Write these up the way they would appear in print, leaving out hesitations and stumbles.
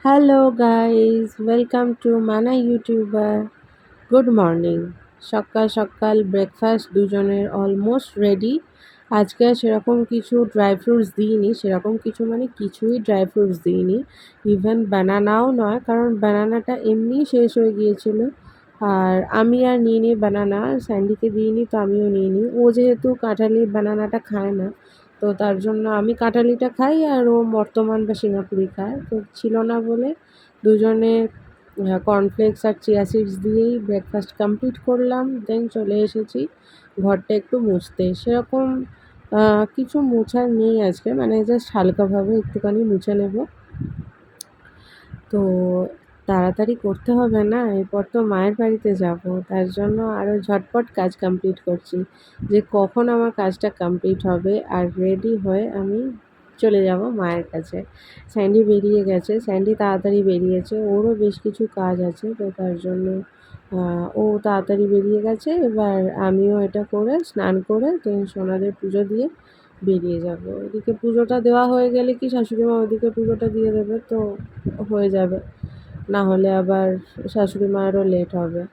Hello guys, welcome to মানা YouTuber. Good morning. সকাল সকাল ব্রেকফাস্ট দুজনের অলমোস্ট রেডি। আজকে সেরকম কিছু ড্রাই ফ্রুটস দিইনি, সেরকম কিছু মানে কিছুই ড্রাই ফ্রুটস দিইনি। ইভেন বানানাও নয়, কারণ বানানাটা এমনিই শেষ হয়ে গিয়েছিল। আর আমি আর নিইনি বানানা, স্যান্ডিকে দিইনি তো আমিও নিইনি। ও যেহেতু কাঁঠালি বানানাটা খায় না, তো তার জন্য আমি কাঁঠালিটা খাই আর ও বর্তমান বা সিঙ্গাপুরি খায়। তো ছিল না বলে দুজনে কর্নফ্লেক্স আর চিয়া সিডস দিয়েই ব্রেকফাস্ট কমপ্লিট করলাম। দেন চলে এসেছি ঘরটা একটু মুছতে। সেরকম কিছু মোছার নেই আজকে, মানে জাস্ট হালকাভাবে একটুখানি মুছে নেব। তো তাড়াতাড়ি করতে হবে না, এরপর তো মায়ের বাড়িতে যাব, তার জন্য আরও ঝটপট কাজ কমপ্লিট করছি যে কখন আমার কাজটা কমপ্লিট হবে আর রেডি হয়ে আমি চলে যাব মায়ের কাছে। স্যান্ডি বেরিয়ে গেছে, স্যান্ডি তাড়াতাড়ি বেরিয়েছে, ওরও বেশ কিছু কাজ আছে, তো তার জন্য ও তাড়াতাড়ি বেরিয়ে গেছে। এবার আমিও এটা করে স্নান করে দেন সোনাদের পুজো দিয়ে বেরিয়ে যাব। এদিকে পুজোটা দেওয়া হয়ে গেলে কি শাশুড়ি মা ওদিকে পুজোটা দিয়ে দেবে, তো হয়ে যাবে। না হলে আবার শাশুড়ি মায়েরও লেট হবে।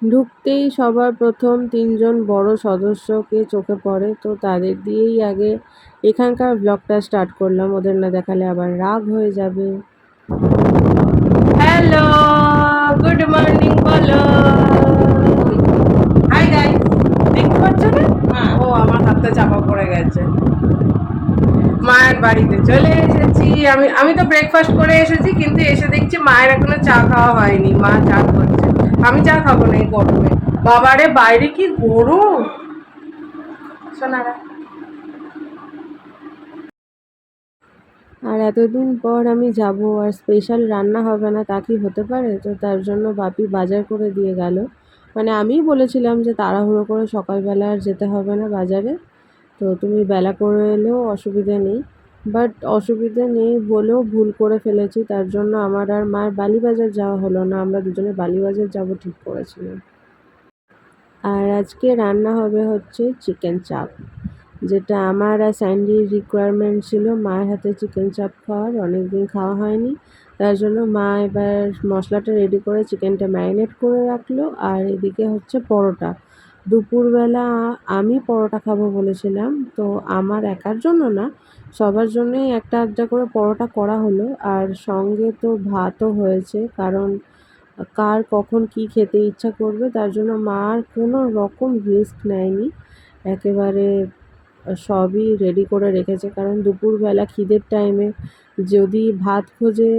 ঢুকতেই সবার প্রথম তিনজন বড় সদস্যকে চোখে পড়ে, তো তাদের দিয়েই আগে এখানকার ব্লগটা স্টার্ট করলাম, ওদের না দেখালে আবার রাগ হয়ে যাবে। হ্যালো, গুড মর্নিং বলো। হাই গাইস, দেখতে পাচ্ছ না? ও আমার হাতটা চাপা পড়ে গেছে। মায়ের বাড়িতে চলে এসেছি। আমি তো ব্রেকফাস্ট করে এসেছি, কিন্তু এসে দেখছি মায়ের এখনো চা খাওয়া হয়নি, মা চা করছে। আমি চা খাবো না এই গরমে। বাবারে বাইরে কি গরম সোনারা। আর এতদিন পর আমি যাব আর স্পেশাল রান্না হবে না তা কি হতে পারে? তো তার জন্য বাপি বাজার করে দিয়ে গেল। মানে আমিই বলেছিলাম যে তাড়াহুড়ো করে সকালবেলা আর যেতে হবে না বাজারে, তো তুমি বেলা করে এলেও অসুবিধে নেই। বাট অসুবিধে নেই বলেও ভুল করে ফেলেছি, তার জন্য আমার আর মায়ের বালিবাজার যাওয়া হলো না। আমরা দুজনে বালিবাজার যাব ঠিক করেছিলাম। আর আজকে রান্না হবে হচ্ছে চিকেন চাপ, যেটা আমার আর স্যান্ডির রিকোয়ারমেন্ট ছিল মায়ের হাতে চিকেন চাপ খাওয়ার। অনেক দিন খাওয়া হয়নি, তার জন্য মা এবার মশলাটা রেডি করে চিকেনটা ম্যারিনেট করে রাখলো। আর এদিকে হচ্ছে পরোটা। দুপুরবেলা আমি পরোটা খাবো বলেছিলাম, তো আমার একার জন্য না, সবার জন্যই একটা আধটা করে পরোটা করা হলো। আর সঙ্গে তো ভাতও হয়েছে, কারণ কার কখন কি খেতে ইচ্ছা করবে, তার জন্য মা আর কোনো রকম রিস্ক নেয়নি, একেবারে সবই রেডি করে রেখেছে। কারণ দুপুরবেলা খিদের টাইমে যদি ভাত খোঁজে,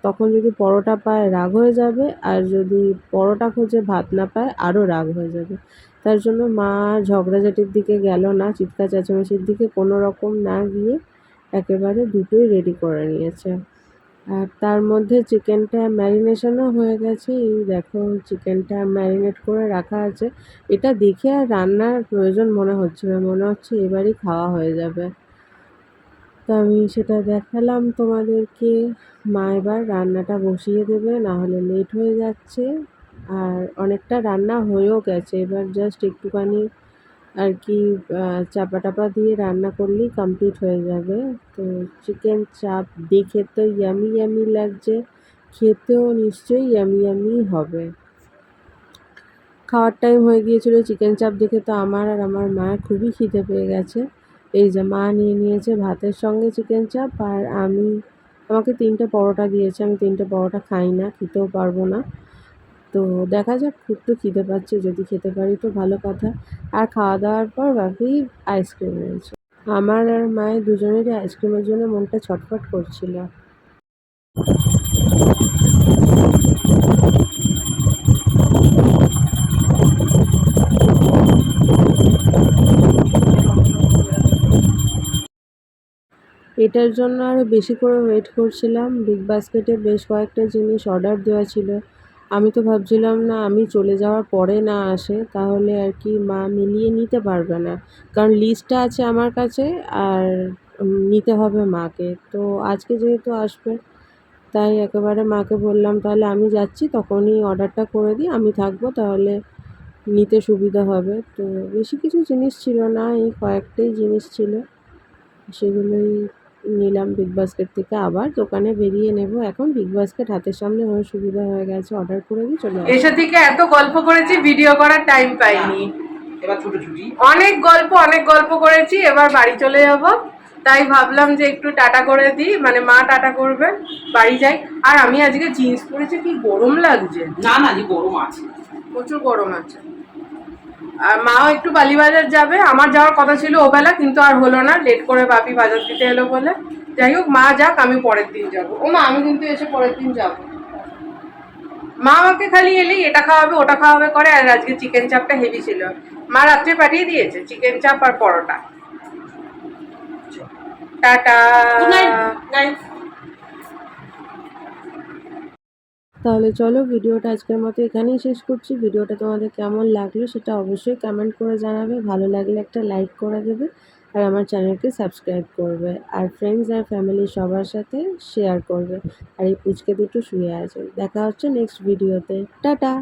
তখন যদি পরোটা পায় রাগ হয়ে যাবে, আর যদি পরোটা খোঁজে ভাত না পায় আরও রাগ হয়ে যাবে। তার জন্য মা ঝগড়াঝাটির দিকে গেল না, চিৎকার চেঁচামেচির দিকে কোনো রকম না গিয়ে একেবারে দুটোই রেডি করে নিয়েছে। আর তার মধ্যে চিকেনটা ম্যারিনেশনও হয়ে গেছে। এই দেখো চিকেনটা ম্যারিনেট করে রাখা আছে। এটা দেখে আর রান্নার প্রয়োজন মনে হচ্ছে না, মনে হচ্ছে এবারই খাওয়া হয়ে যাবে। তো আমি সেটা দেখালাম তোমাদেরকে। মা এবার রান্নাটা বসিয়ে দেবে, না হলে লেট হয়ে যাচ্ছে। আর অনেকটা রান্না হয়েও গেছে, এবার জাস্ট একটুখানি আর কি চাপা টাপা দিয়ে রান্না করলেই কমপ্লিট হয়ে যাবে। তো চিকেন চাপ দেখে তো ইয়ামি ইয়ামি লাগছে, খেতেও নিশ্চয়ই ইয়ামি ইয়ামি হবে। খাওয়ার টাইম হয়ে গিয়েছিল, চিকেন চাপ দেখে তো আমার আর আমার মায়ের খুবই খিদে পেয়ে গেছে। এই যে মা নিয়ে নিয়েছে ভাতের সঙ্গে চিকেন চাপ, আর আমাকে 3টে পরোটা দিয়েছে। আমি 3টে পরোটা খাই না, খেতেও পারবো না। তো দেখা যাক, খুব তো খিদে পাচ্ছে, যদি খেতে পারি তো ভালো কথা। আর খাওয়া দাওয়ার পর বাপি আইসক্রিম এনেছে। আমার আর মায়ের দুজনেরই আইসক্রিমের জন্য মনটা ছটফট করছিল। এটার জন্য আরও বেশি করে ওয়েট করছিলাম। বিগ বাস্কেটে বেশ কয়েকটা জিনিস অর্ডার দেওয়া ছিল। আমি তো ভাবছিলাম না আমি চলে যাওয়ার পরে না আসে তাহলে আর কি মা মিলিয়ে নিতে পারবে না, কারণ লিস্টটা আছে আমার কাছে আর নিতে হবে মাকে। তো আজকে যেহেতু আসবে তাই একেবারে মাকে বললাম তাহলে আমি যাচ্ছি, তখনই অর্ডারটা করে দিই, আমি থাকবো, তাহলে নিতে সুবিধা হবে। তো বেশি কিছু জিনিস ছিল না, এই কয়েকটাই জিনিস ছিল, সেগুলোই নিলাম বিগ বাস্কেট থেকে। আবার দোকানে বেরিয়ে নেব, এখন বিগ বাস্কেট হাতের সামনে হয়ে সুবিধা হয়ে গেছে, অর্ডার করে দিই চলে আসি। এসে থেকে এত গল্প করেছি, ভিডিও করার টাইম পাইনি। এবার ছুটোছুটি অনেক গল্প করেছি, এবার বাড়ি চলে যাব, তাই ভাবলাম যে একটু টাটা করে দিই, মানে মা টাটা করবে, বাড়ি যাই। আর আমি আজকে জিন্স পরেছি, কি গরম লাগছে। না না, যে গরম আছে, প্রচুর গরম আছে। আর মাও একটু বালিবাজার যাবে, আমার যাওয়ার কথা ছিল ওবেলা, কিন্তু আর হলো না, লেট করে বাপি বাজার দিতে এলো বলে। যাই হোক, মা যাক, আমি পরের দিন যাবো। ও মা, আমি কিন্তু এসে পরের দিন যাবো। মা আমাকে খালি এলেই এটা খাওয়াবে ওটা খাওয়াবে করে, আর আজকে চিকেন চাপটা হেভি ছিল। মা রাত্রে পাঠিয়ে দিয়েছে চিকেন চাপ আর পরোটা। টাটা। তাহলে চলো, ভিডিওটা আজকের মতো এখানেই শেষ করছি। ভিডিওটা তোমাদের কেমন লাগলো সেটা অবশ্যই কমেন্ট করে জানাবে, ভালো লাগলে একটা লাইক করে দেবে, আর আমার চ্যানেলকে সাবস্ক্রাইব করবে, আর ফ্রেন্ডস আর ফ্যামিলি সবার সাথে শেয়ার করবে। আর এই পুচকে দুটো শুয়ে আছে। দেখা হচ্ছে নেক্সট ভিডিওতে। টাটা।